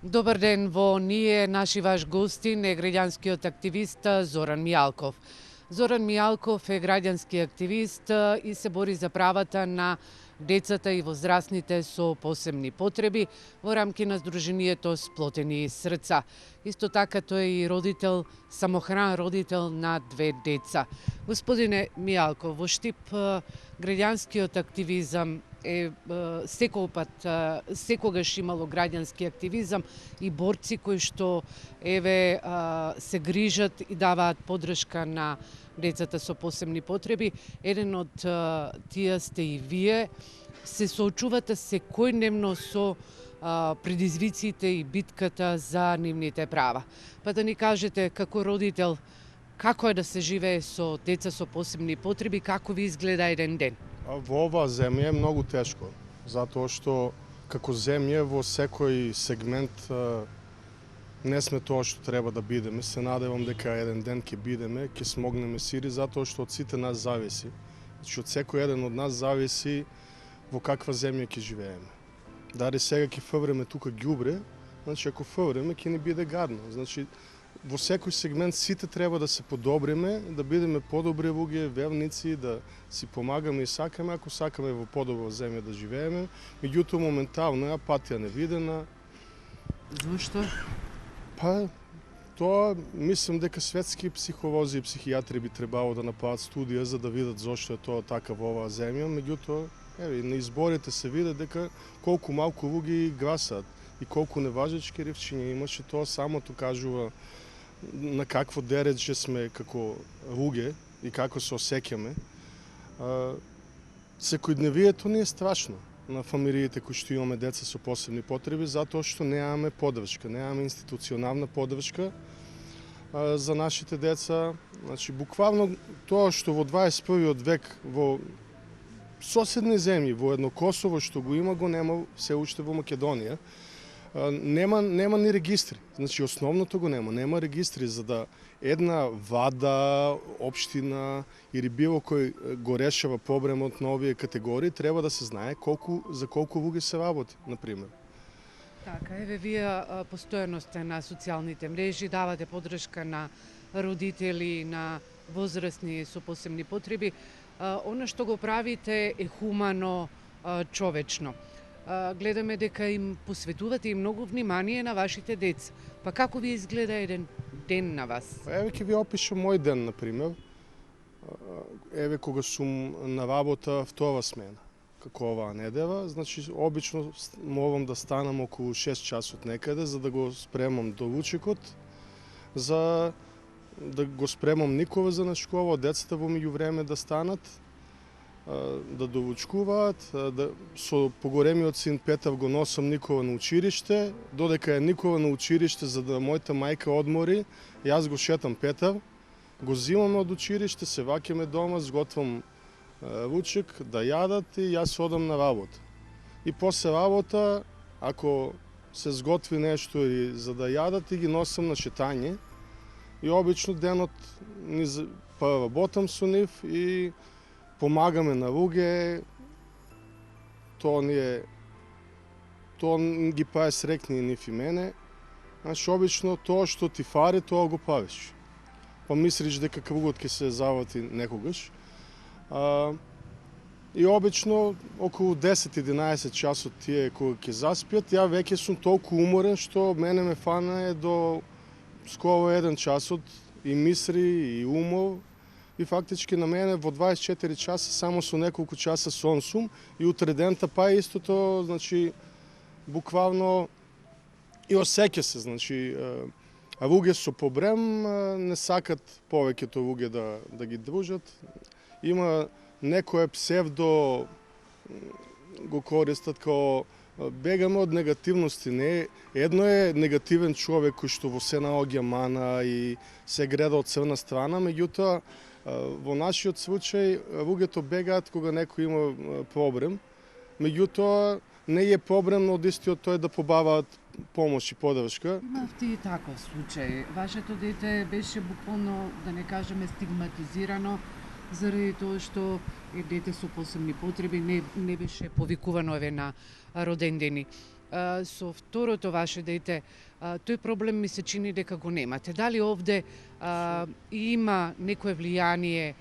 Добар ден, во ние наши ваш гостин е граѓанскиот активист Зоран Мијалков. Зоран Мијалков е граѓански активист и се бори за правата на децата и возрастните со посебни потреби во рамки на Сдруженијето Сплотени срца. Исто така тој е и родител, самохран родител на 2 деца. Господине Мијалков, во Штип граѓанскиот активизам е секогаш имало граѓански активизам и борци кои што се грижат и даваат подршка на децата со посебни потреби. Еден од тие сте и вие. Се соочувате секојдневно со предизвиците и битката за нивните права. Па да ни кажете како родител како е да се живее со деца со посебни потреби, како ви изгледа еден ден? Во оваа земја е многу тешко, затоа што како земја во секој сегмент не сме тоа што треба да бидеме. Се надевам дека еден ден ќе бидеме, ќе смогнеме сири, затоа што од сите нас зависи. Значи од секој еден од нас зависи во каква земја ќе живееме. Дари сега ќе фвреме тука ѓубре, значи ако фвреме ќе ни биде гадно. Значи во секој сегмент сите треба да се подобриме, да бидеме подобри луѓе, верници, да си помагаме и сакаме, ако сакаме во подобра земја да живееме. Меѓутоа моментално е апатија невидена. Зошто? Па тоа мислам дека светски психолози и психијатри би требало да направат студија за да видат зошто е тоа така во оваа земја. Меѓутоа, на изборите се види дека колку малку луѓе гласаат и колку неважечки ривчиња имаше, тоа самото кажува на какво дередже сме како луѓе и како се осеќаме. Секојдневието ни е страшно на фамилиите кои што имаме деца со посебни потреби, затоа што немаме поддршка, немаме институционална поддршка за нашите деца. Значи, буквално тоа што во 21. век во соседни земји, во едно Косово што го има, го нема се уште во Македонија. Нема ни регистри. Значи, основното го нема. Нема регистри за да една вада, општина или било кој го решава проблемот на овие категории, треба да се знае за колку луѓе се работи, например. Така, вие постојано сте на социјалните мрежи, давате подршка на родители, на возрастни со посебни потреби. Она што го правите е хумано, човечно. Гледаме дека им посветувате и многу внимание на вашите деца. Па како ви изгледа еден ден на вас? Еве ќе ви опишам мој ден, например. Еве кога сум на работа втора смена, како оваа недела, значи обично морам да станам околу 6 часот некаде за да го спремам до ручекот, за да го спремам Никола за на школа, децата во меѓувреме да станат, да довучкуваат, со поголемиот син Петар го носам Никола на училиште, додека е Никола на училиште за да мојата мајка одмори, јас го шетам Петар, го зимаме од училиште, се ваќаме дома, сготвам ручек да јадат и јас одам на работа. И после работа, ако се сготви нешто и за да јадат, и ги носам на шетање. И обично денот работам со нив и помагаме на луѓе. Тоа ги прави срекни и нив и мене. Значи, обично тоа што ти фари, тоа го правиш. Па мислиш дека кругот ќе се заврти некогаш. И обично околу 10-11 часот тие кога ќе заспиат, ја веќе сум толку уморен што мене ме фана до скоро 1 часот и мисли и умор. И фактички на мене во 24 часа само со неколку часа сон сум и утре дента па истото, значи буквално и осеќа се, значи луѓе со проблем не сакат повеќето луѓе да ги дружат. Има некое псевдо го користат као бегаме од негативности. Не, едно е негативен човек кој што во се наоѓа мана и се гледа од црна страна, меѓутоа во нашиот случај луѓето бегаат кога некој има проблем. Меѓутоа не е проблем од истиот тој да побаваат помош и поддршка. Имавте и таков случај. Вашето дете беше буквално, да не кажеме, стигматизирано заради тоа што е дете со посебни потреби, не беше повикувано на родендени. со второто ваше дете, тој проблем ми се чини дека го немате. Дали овде има некое влијание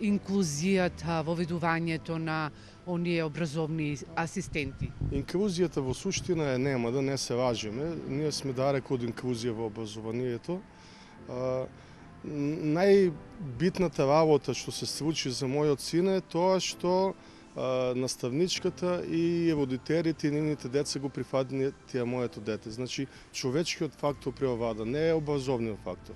инклузијата, воведувањето на оние образовни асистенти? Инклузијата во суштина е нема, да не се лажеме. Ние сме далеку од инклузија во образованието. Најбитната работа што се случи за мојот син е тоа што наставничката и родителите и нивните деца го прифатија моето дете. Значи, човечкиот фактор преовлада, не е образовниот фактор.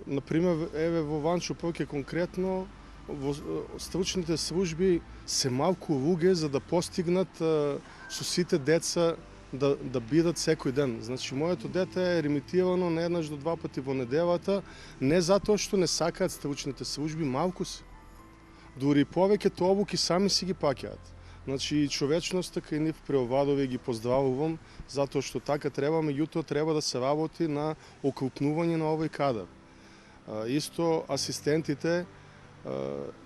Например, еве во Ванчо Прке конкретно, во стручните служби се малку луѓе за да постигнат со сите деца да бидат секој ден. Значи, моето дете е ремитирано не еднаш до два пати во неделата, не затоа што не сакаат стручните служби, малку се. Дури повеќето обуки сами си ги паќаат. Значи, човечноста кај нив преовладува и ги поздравувам, затоа што така треба, меѓутоа треба да се работи на окрупнување на овој кадар. Исто асистентите,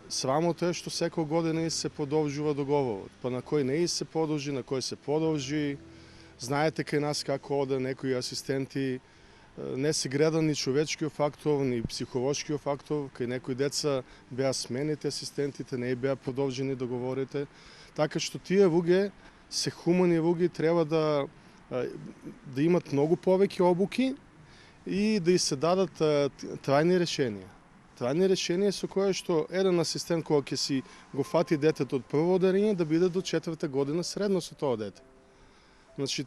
срамота е што секој година се продолжува договорот. Па на кој не се продолжи, на кој се продолжи. Знаете кај нас како оде некои асистенти, не се гледа ни човечкиот фактор, ни психолошкиот фактор, кај некои деца беа смените асистентите, не беа продолжени договорите. Така што тие луѓе се хумани луѓе, треба да имат многу повеќе обуки и да и се дадат трајни решенија. Трајни решенија со кое што еден асистент кога ќе си го фати детето од прво оделение да биде до 4-та година средно со тоа дете. Значи,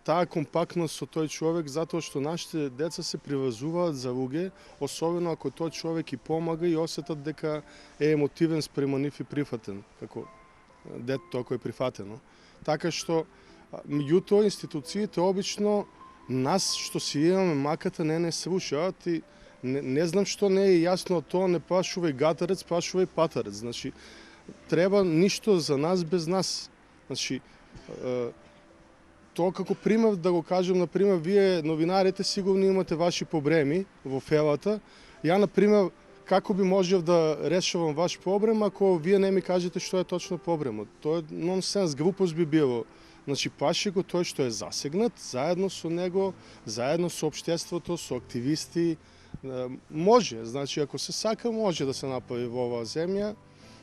таа компактност со тој човек, затоа што нашите деца се приврзуваат за луѓе, особено ако тој човек и помага и осетат дека е емотивен спрема нив и прифатен, како детето ако е прифатено. Така што, меѓутоа, институциите обично нас што си имаме маката не слушаат и не знам што не е јасно тоа, не прашувај гатарец, прашувај патарец. Значи, треба ништо за нас без нас. Значи, тоа како пример да го кажем, например, вие новинарите сигурно имате ваши проблеми во фелата. Ја, например, како би можев да решавам ваш проблем ако вие не ми кажете што е точно проблемот? Тоа е нонсенс, глупост би било. Значи, паше го тој што е засегнат, заедно со него, заедно со општеството, со активисти. Може, значи, ако се сака, може да се направи во оваа земја.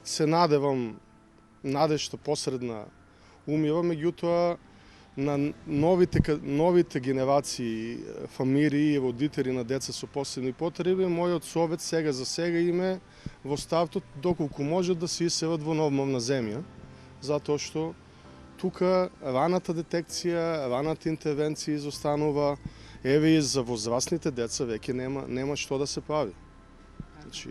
Се надевам, надежта посредна умира, меѓутоа, на новите генерации, фамилии и родители на деца со посебни потреби, мојот совет сега за сега им е во стартот доколку можат да се иселат во нормална земја, затоа што тука раната детекција, раната интервенција изостанува, еве и за возрастните деца веќе нема што да се прави. Значи,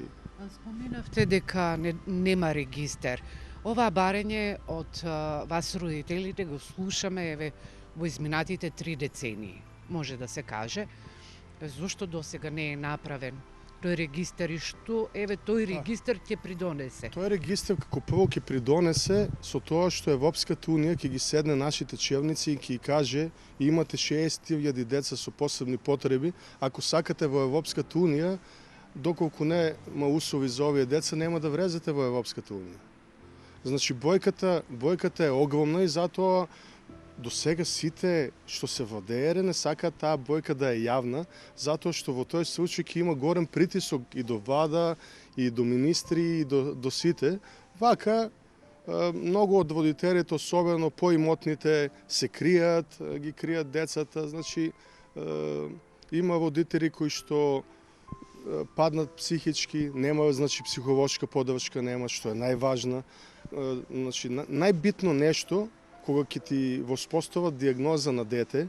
споменавте дека нема регистер. Ова барење од вас родителите го слушаме еве во изминатите 3 децении, може да се каже. Зошто досега не е направен тој регистер и што еве тој регистер ќе придонесе? Тој регистер како прво ќе придонесе со тоа што Европската унија ќе ги седне нашите челници и ќе каже имате 60.000 деца со посебни потреби, ако сакате во Европската унија, доколку нема услови за овие деца, нема да влезете во Европската унија. Значи, бојката е огромна и затоа до сега сите што се во ДР не сакаат таа бојка да е јавна, затоа што во тој случај ќе има горен притисок и до влада, и до министри, и до сите. Вака, многу од родителите, особено поимотните, се кријат, ги кријат децата. Значи, има родители кои што паднат психички, нема, значи, психолошка поддршка нема, што е најважна. Значи, најбитно нешто кога ќе ти воспостават диагноза на дете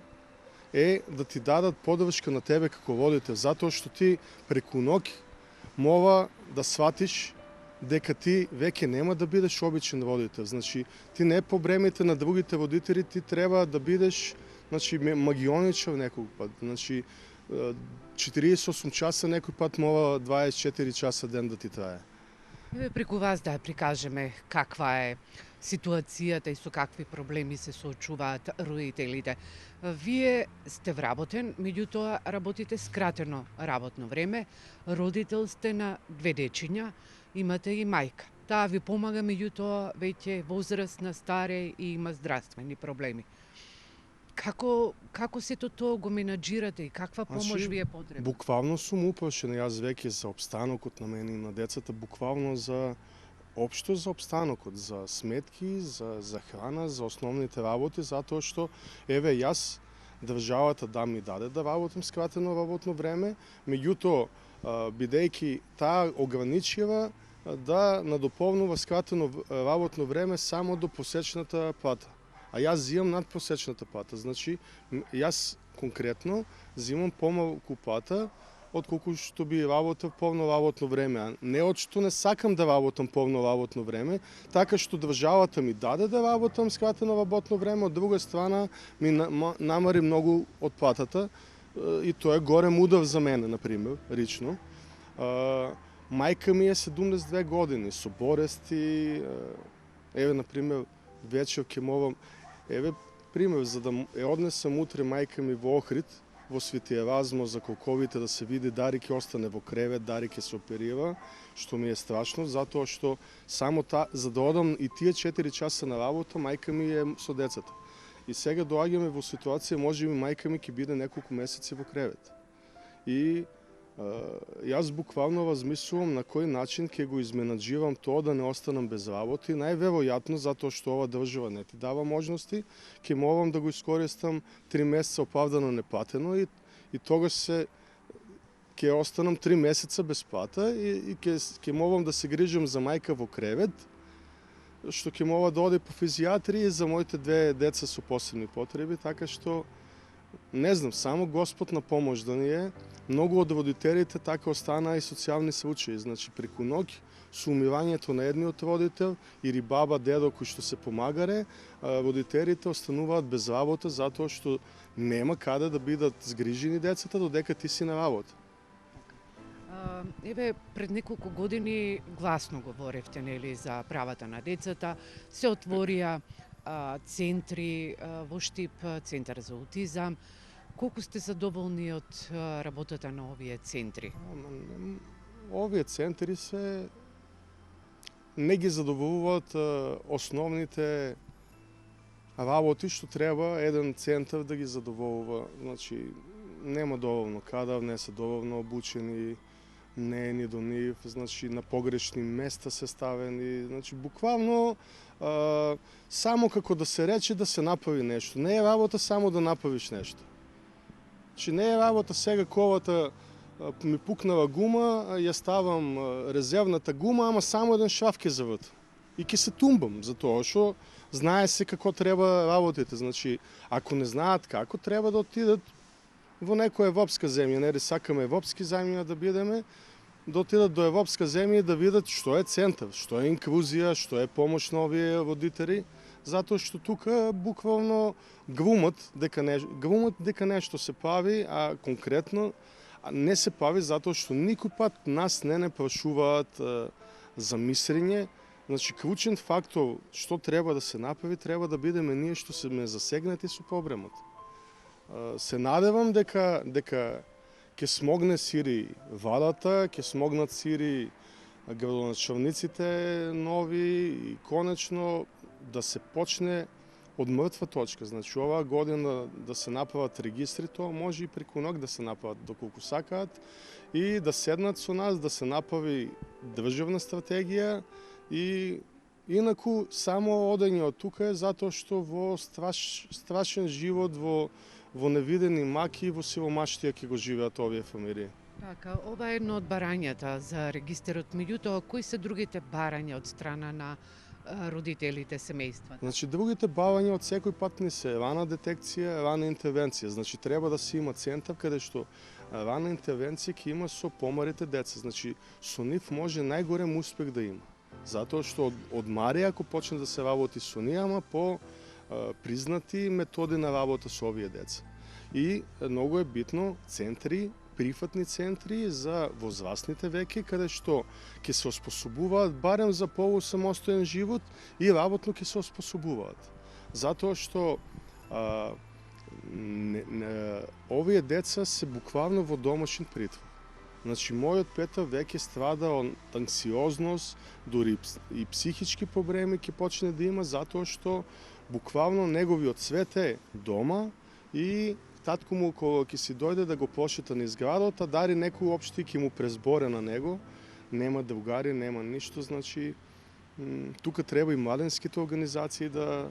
е да ти дадат поддршка на тебе како родител, затоа што ти преку ноќ мора да сватиш дека ти веќе нема да бидеш обичен родител. Значи, ти не проблемите на другите родители, ти треба да бидеш, значи, магионичар некој пат. Значи, 48 часа некој пат мора 24 часа ден да ти трае. Еве преку вас да прикажеме каква е ситуацијата и со какви проблеми се соочуваат родителите. Вие сте вработен, меѓутоа работите скратено работно време, родител сте на 2 дечиња, имате и мајка. таа ви помага, меѓутоа веќе возрастна, старе и има здравствени проблеми. Како сето тоа го менаџирате и каква помош ви е потребна? Буквално сум упрашен јас веќе за обстанокот на мене и на децата, буквално за општо за обстанокот, за сметки, за храна, за основните работи, затоа што еве јас државата ми даде да работам скратено работно време, меѓутоа бидејќи таа ограничива да надополнува скратено работно време само до посечната плата. А јас зимам над посечната плата. Значи, јас конкретно зимам помалку плата отколку што би работел полно работно време. А не од што не сакам да работам полно работно време, така што државата ми даде да работам скратено работно време, од друга страна ми намари многу од платата и тоа е голем удав за мене, например, лично. Мајка ми е 72 години, со болести, еве, например, вечер ќе морам, еве, пример, за да ја однесам утре мајка ми во Охрид, во Свети Еразмо за колковите да се види дали ќе остане во кревет, дали ќе се оперира, што ми е страшно, затоа што само за да одам и тие 4 часа на работа, мајка ми е со децата. И сега доаѓаме во ситуација, можеби мајка ми ќе биде неколку месеци во кревет. И јас буквално размислувам на кој начин ќе го изменаџирам тоа да не останам без работа и најверојатно, затоа што ова држава не ти дава можности, ќе морам да го искористам 3 месеца оправдано неплатено и тогаш ќе останам 3 месеца без плата и ќе морам да се грижам за мајка во кревет, што ќе мора да оди по физијатрија за моите 2 деца со посебни потреби, така што не знам, само Господ на помош да ни е. Многу од родителите така останаа и социјални случаи. Значи, преку ноќ, со умирањето на едниот родител или баба, дедо кои што се помагаре, родителите остануваат без работа затоа што нема каде да бидат згрижени децата додека ти си на работа. Еве, пред неколку години гласно говоревте, нели, за правата на децата, се отворија центри во Штип, центар за аутизам. Колку сте задоволни од работата на овие центри? Овие центри не ги задоволуваат основните работи што треба еден центар да ги задоволува. Значи, нема доволно кадар, не се доволно обучени, не е ни до нив, значи на погрешни места се ставени, значи буквално само како да се рече да се направи нешто. Не е работа само да направиш нешто. Значи не е работа сега колата ми пукнала гума, ја ставам резервната гума, ама само еден шрав ќе завртам. И ќе се тумбам, затоа што знае се како треба работите. Значи, ако не знаат како, треба да отидат во некоја европска земја, нели сакаме европски земја да бидеме, да отидат до европска земја и да видат што е центар, што е инклузија, што е помош на овие родители, затоа што тука буквално глумат дека нешто се прави, а конкретно не се прави затоа што никој пат нас не прашуваат за мислење. Значи, клучен фактор што треба да се направи, треба да бидеме ние што сме засегнати со проблемот. Се надевам дека ќе смогне сири владата, ќе смогнат сири градоначалниците нови и конечно да се почне од мртва точка. Значи, оваа година да се направат регистри, тоа може и преку ноќ да се направат доколку сакаат и да седнат со нас, да се направи државна стратегија и инаку само одење од тука е затоа што во страшен живот, во невидени маки и во силомаштија ќе го живеат овие фамилии. Така, ова е едно од барањата за регистерот, меѓутоа кои се другите барања од страна на родителите, семејствата? Значи, другите барања од секој пат не се рана детекција, рана интервенција. Значи, треба да се има центар каде што рана интервенција ќе има со помалите деца. Значи, со нив може најголем успех да има. Затоа што од Марија, ако почне да се работи со ние, ама по признати методи на работа со овие деца. И многу е битно центри, прифатни центри за возрастните веќе, каде што ќе се оспособуваат барем за полусамостоен живот и работно ќе се оспособуваат. Затоа што овие деца се буквално во домашен притвор. Значи, мојот Петар веќе страда од анксиозност, дури и психички проблеми ќе почне да има, затоа што буквално неговиот свет е дома и татко му кога ќе си дојде да го пошета низ градот, а дари некој општи ќе му презборе на него, нема другари, нема ништо, значи тука треба и младенските организации да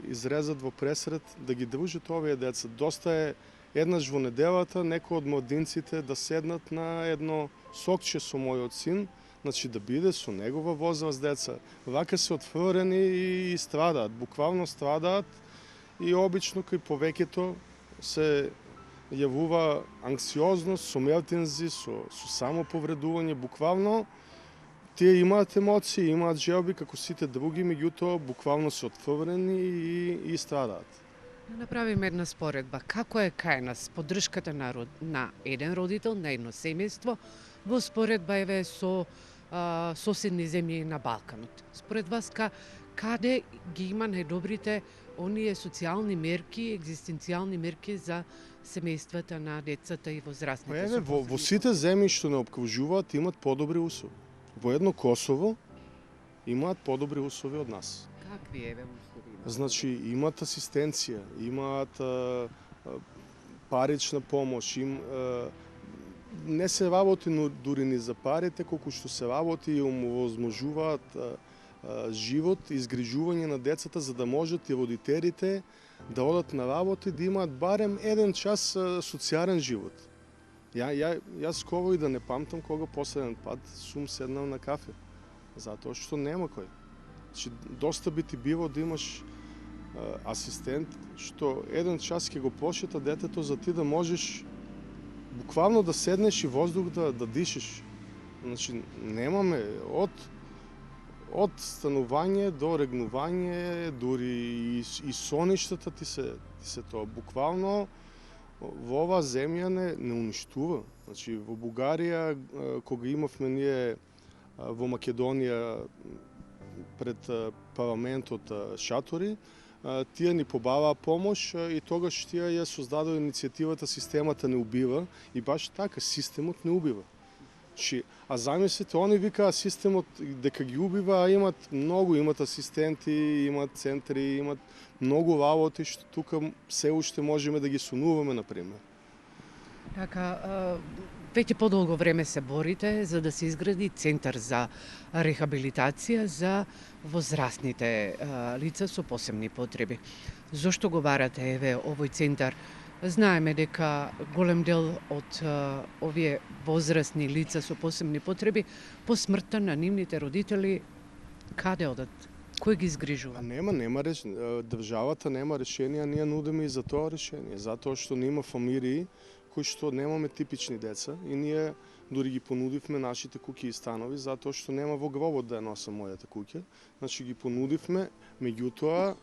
изрезат во пресред, да ги дружат овие деца. Доста е еднаш во неделата некој од младинците да седнат на едно сокче со мојот син, значи да биде со негова возраст деца. Вака се отфрени и страдаат, буквално страдаат и обично кај повеќето се јавува анксиозност, со мелтензи, со самоповредување, буквално тие имаат емоции, имаат желби како сите други, меѓутоа буквално се отфрени и страдаат. Направиме една споредба. Како е кај нас поддршката на еден родител, на едно семејство, во споредба еве со соседни земји на Балканот? Според вас, каде ги има најдобрите оние социјални мерки, екзистенцијални мерки за семејствата на децата и возрастните? Еве, во сите земји што не обкружуваат имат подобри услови. Во едно Косово имаат подобри услови од нас. Какви еве услови? Значи, имаат асистенција, имаат парична помош, не се работи дури ни за парите, колку што се работи и овозможуваат живот, изгрижување на децата, за да можат и родителите да одат на работа и да имаат барем еден час социјален живот. Јас скоро и да не памтам кога последен пат сум седнал на кафе, затоа што нема кој. Значи, доста би ти било да имаш асистент, што еден час ќе го пошета детето за ти да можеш буквално да седнеш и воздух да дишиш. Значи, немаме од станување до регнување, дури и соништата ти се тоа. Буквално во оваа земја не уништува. Значи, во Бугарија, кога имавме ние во Македонија пред парламентот шатори, тие ни побаваа помош и тогаш тие ја создадоа иницијативата "Системата не убива" и баш така, системот не убива. А замислите, они викаат системот дека ги убива, а имат асистенти, имат центри, имат многу работи што тука се уште можеме да ги сонуваме, например. Така, веќе подолго време се борите за да се изгради центар за рехабилитација за возрастните лица со посебни потреби. Зошто го барате еве овој центар? Знаеме дека голем дел од овие возрастни лица со посебни потреби по смртта на нивните родители каде одат? Кој ги изгрижува? Нема државата нема решение, ние нудиме и за тоа решение, затоа што нема фамилии кои што немаме типични деца и ние дури ги понудивме нашите куќи и станови затоа што нема во гробот да ја носам мојата куќа. Значи ги понудивме, меѓутоа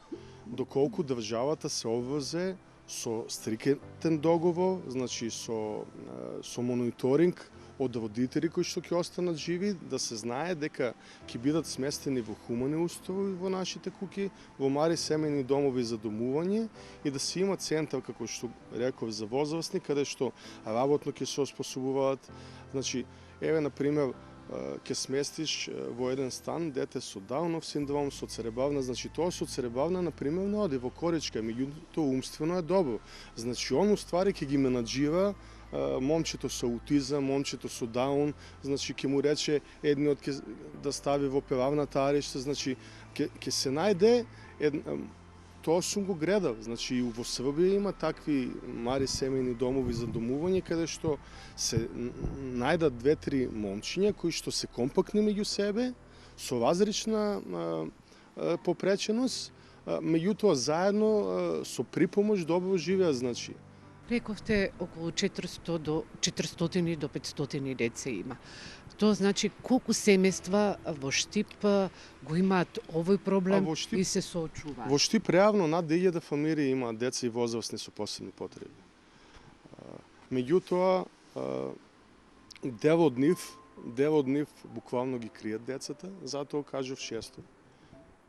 доколку државата се обврзе со стриктен договор, значи со мониторинг од родители кои што ќе останат живи, да се знае дека ќе бидат сместени во хумани устови во нашите куќи, во мари семејни домови за домување и да се има центар, како што реков, за возрастни, каде што работно ќе се оспособуваат. Значи, еве, например, ќе сместиш во еден стан дете со Даунов синдром, со церебрална, значи тоа со церебрална, например, не оди во коричка, меѓутоа умствено е добро. Значи, он уствари ќе ги менаџира момчето со аутизам, момчето со Даун, значи ќе му рече едниот ќе да стави во перавната аришта, значи ќе се најде тоа сум го гледал, значи и во Србија има такви мари семејни домови за домување каде што се најдат 2-3 момчиња кои што се компактни меѓу себе, со различна попреченост, меѓутоа заедно со припомош добро живеат, значи. Рековте околу 400 до 500 деца има. Тоа значи колку семејства во Штип го имаат овој проблем и се соочуваат? Во Штип реално над 1000 фамилии имаат деца и возрастни со посебни потреби. Меѓутоа дел од нив буквално ги кријат децата, затоа кажав 600.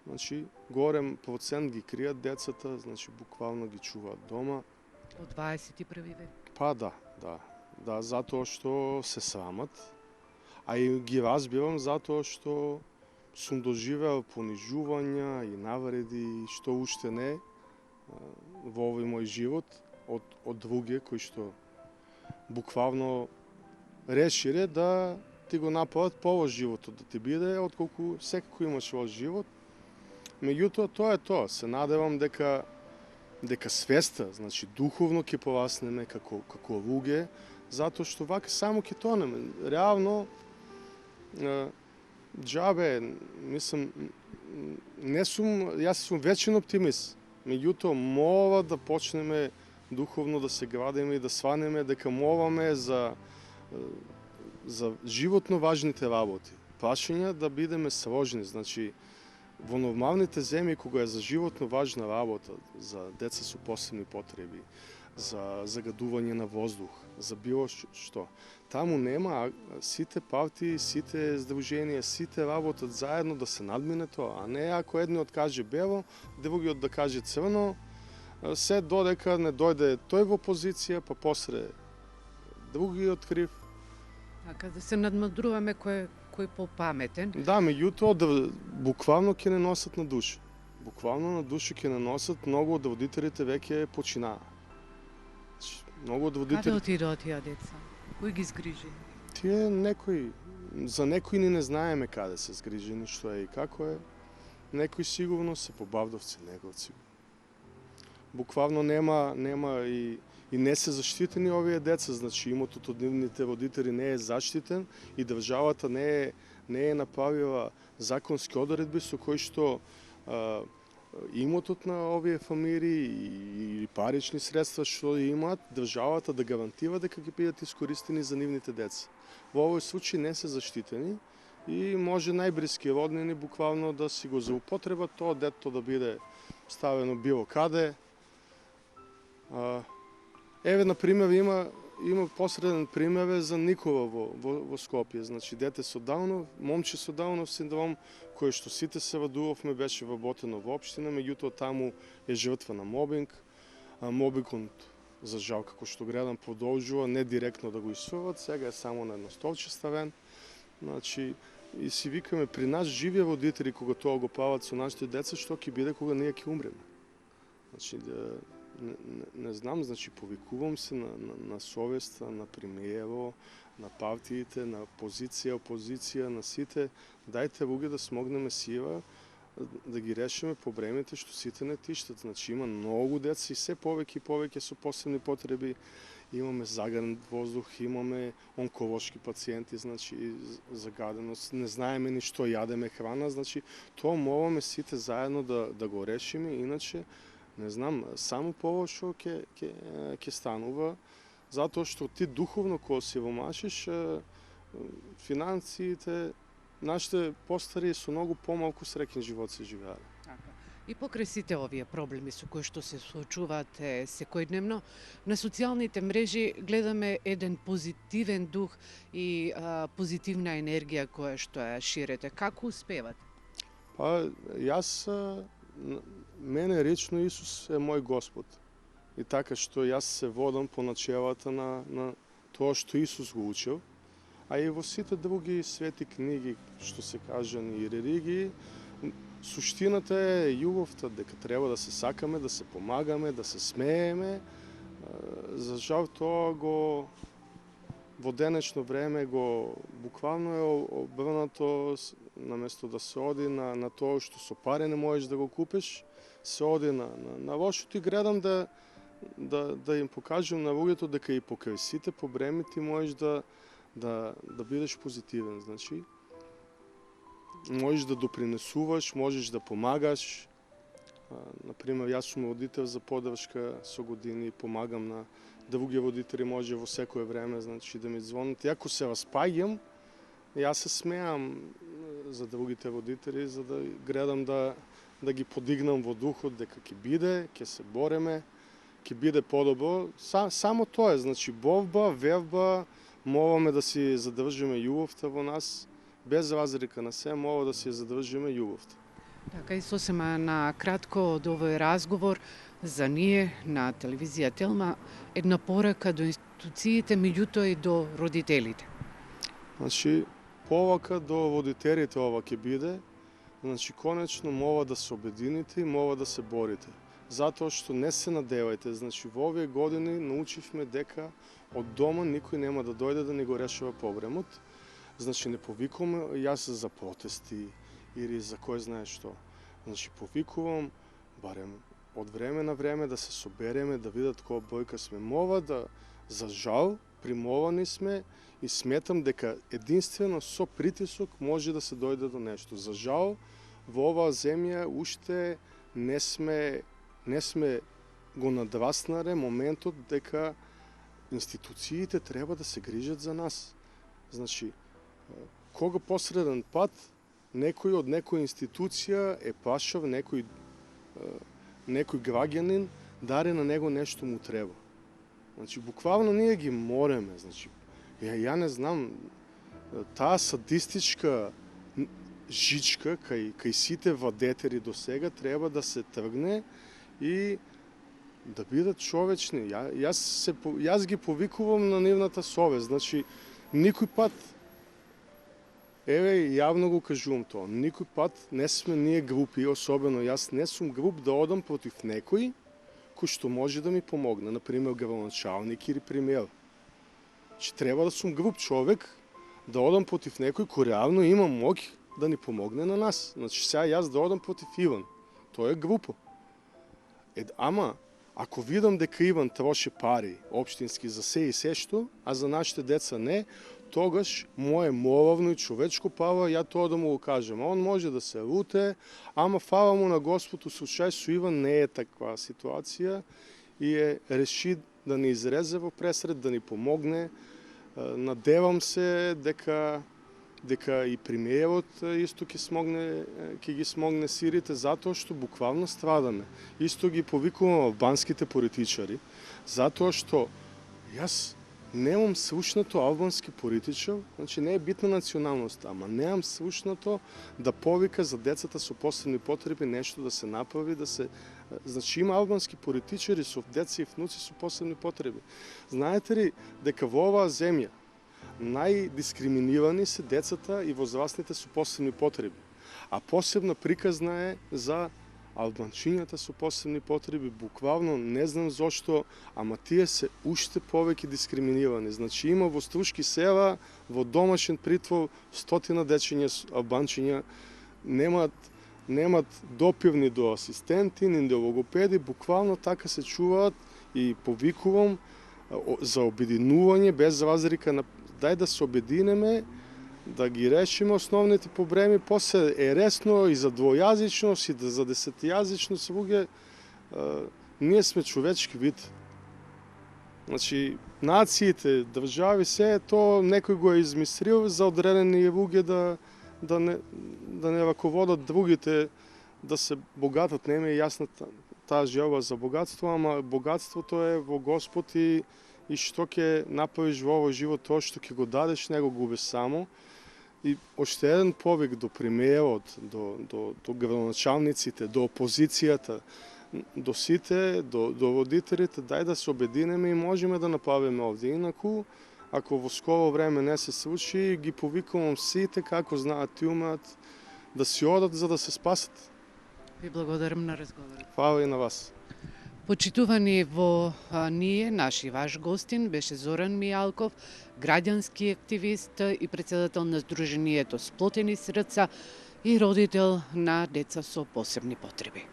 Значи горем процент ги кријат децата, значи буквално ги чуваат дома. Од 21 век? Па да. Да, затоа што се срамат, а и ги разбирам затоа што сум доживеал понижувања и навреди, што уште не во овој мој живот од други кои што буквално решиле да ти го направат полош животот да ти биде отколку секако имаш лош живот. Меѓутоа тоа е тоа. Се надевам дека свеста, значи духовно ќе пораснеме како луѓе, затоа што вака само ќе тонеме. Реално џабе, мислам, јас сум вечен оптимист. Меѓутоа мора да почнеме духовно да се градиме и да сванеме дека мораме за животно важните работи. Прашања да бидеме сложни, значи во нормалните земји кога е за животно важна работа, за деца со посебни потреби, за загадување на воздух, за било што. Таму нема, сите партии, сите здруженија, сите работат заедно да се надмине тоа, а не ако едниот каже бело, другиот да каже црно, се додека не дојде тој во позиција, па после другиот крив. Така да се надмудруваме кој попаметен. Да, меѓутоа буквално ќе не носат на душа. Буквално на душа ќе не носат, многу од родителите веќе починаа. Многу од родителите... Каде отидоа тие деца? Кој ги згрижи? Тие за некои ни не знаеме каде се згрижени, што е и како е. Некои сигурно се по Бавдовци, неговци. Буквално нема и не се заштитени овие деца, значи имотот од нивните родители не е заштитен и државата не е направила законски одредби со кои што имотот на овие фамилии и парични средства што имаат, државата да гарантира дека ќе бидат искористени за нивните деца. Во овој случај не се заштитени и може најблиски роднини буквално да си го заупотребат тоа дето да биде ставено било каде. Еве, например, има посреден пример за Никола во Скопје. Значи, дете со Даунов, момче со Даунов синдром, кој што сите се радувавме, беше вработено во општина, меѓутоа таму е жртва на мобинг. Мобингот, за жал, како што гледам, продолжува не директно да го исурват, сега е само на едно столче ставен. Значи, и си викаме, при нас живи родители, кога тоа го прават со нашите деца, што ќе биде кога ние ќе умреме. Значи, не знам, значи повикувам се на совеста, на премиеро, на партиите, на позиција, опозиција, на сите. Дајте луѓе да смогнеме сила да ги решиме проблемите што сите не тиштат. Значи има многу деца и се повеќе и повеќе со посебни потреби. Имаме загарен воздух, имаме онколошки пациенти, значи загаденост, не знаеме ни што јадеме храна, значи тоа мораме сите заедно да го решиме, иначе не знам, само полошо ќе станува, затоа што ти духовно кога си ромашиш, финансиите, нашите постари со многу помалку среќен живот се живеале. И покрај сите овие проблеми со кои што се соочувате секојдневно, на социјалните мрежи гледаме еден позитивен дух и позитивна енергија која што ја ширете. Како успевате? Па, мене лично Исус е мој Господ. И така што јас се водам по начелата на тоа што Исус го учил, а и во сите други свети книги, што се кажани и религии, суштината е љубовта, дека треба да се сакаме, да се помагаме, да се смееме. За жал тоа во денешно време буквално е обрнато, наместо да се оди на тоа што со пари не можеш да го купиш, се оди на лошото и гледам да им покажам на луѓето дека и покрај сите проблеми ти можеш да бидеш позитивен. Значи, можеш да допринесуваш, можеш да помагаш. Например, јас сум родител за поддршка со години, помагам на други родители, може во секое време, значи да ми звонат. И ако се распаѓам, јас се смеам за другите родители, за да гледам да ги подигнам во духот, дека ќе биде, ќе се бореме, ќе биде подобро. Само тоа е, значи борба, верба, мораме да си задржиме љубовта во нас, без разлика на се, мора да си задржиме љубовта. Така и сосема на кратко од овој разговор, За ние на телевизија Телма една порака до институциите, меѓутоа и до родителите. Значи, повака до водителите ова ќе биде, значи конечно мова да се обедините и мова да се борите. Затоа што не се надевајте, значи во овие години научивме дека од дома никој нема да дојде да ни го решава проблемот. Значи не повикуваме јас за протести или за кој знае што. Значи повикувам барем од време на време да се собереме, да видат која бојка сме. Мова да, за жал, примовани сме и сметам дека единствено со притисок може да се дојде до нешто. За жал, во оваа земја уште не сме го надраснале моментот дека институциите треба да се грижат за нас. Значи, кога посреден пат некој од некоја институција е пашав некој граѓанин, даре на него нешто му треба. Значи, буквално ние ги мореме. Значи, ја не знам, таа садистичка жичка кај сите владетели до сега треба да се тргне и да бидат човечни. Јас ги повикувам на нивната совест. Значи, никој пат, еве јавно го кажувам тоа, никој пат не сме ние групи, особено јас не сум груп да одам против некој кој што може да ми помогне, например градоначалник или премиер. Че треба да сум груп човек да одам против некој кој реално има моќ да ни помогне на нас. Значи сега јас да одам против Иван, тоа е група. Ама ако видам дека Иван троше пари општински за се и се што, а за нашите деца не, тогаш мое морално и човечко право ја тоа да му го кажем. Он може да се руте, ама фала му на Господ, у случај со Иван не е таква ситуација и реши да ни изрезе во пресред, да ни помогне. Надевам се дека и премиерот исто ќе ги смогне сирите, затоа што буквално страдаме. Исто ги повикувам албанските политичари, затоа што јас немам слушнато албански политичар, значи не е битна националноста, ама немам слушнато да повика за децата со посебни потреби нешто да се направи, значи има албански политичари со деца и внуци со посебни потреби. Знаете ли дека во оваа земја најдискриминирани се децата и возрастните со посебни потреби, а посебна приказна е за албанчињата со посебни потреби, буквално не знам зошто, ама тие се уште повеќе дискриминирани. Значи има во Струшки села, во домашен притвор, 100 дечиња албанчиња немат допир ни до асистенти, ни до логопеди, буквално така се чуваат и повикувам за обединување без разлика на дај да се обединеме, да ги решиме основните проблеми, после е ресно и за двојазичност и за десетијазичност, луѓе, ние сме човечки вид. Значи, нациите, држави, се тоа некој го е измислил за одредени луѓе да не раководат другите, да се богатат. Не ми е јасна таа желба за богатство, ама богатството е во Господ и што ќе направиш во овој живот, тоа што ќе го дадеш, не го губиш само. И уште еден повик до премиерот, до градоначалниците, до опозицијата, до сите, до родителите, дај да се обединеме и можеме да направиме овде. Инаку, ако во скоро време не се случи, ги повикувам сите како знаат и умеат да си одат за да се спасат. Ви благодарам на разговорот. Фала и на вас. Почитувани во ние, наши ваш гостин беше Зоран Мијалков, граѓански активист и председател на Сдруженијето Сплотени срца и родител на деца со посебни потреби.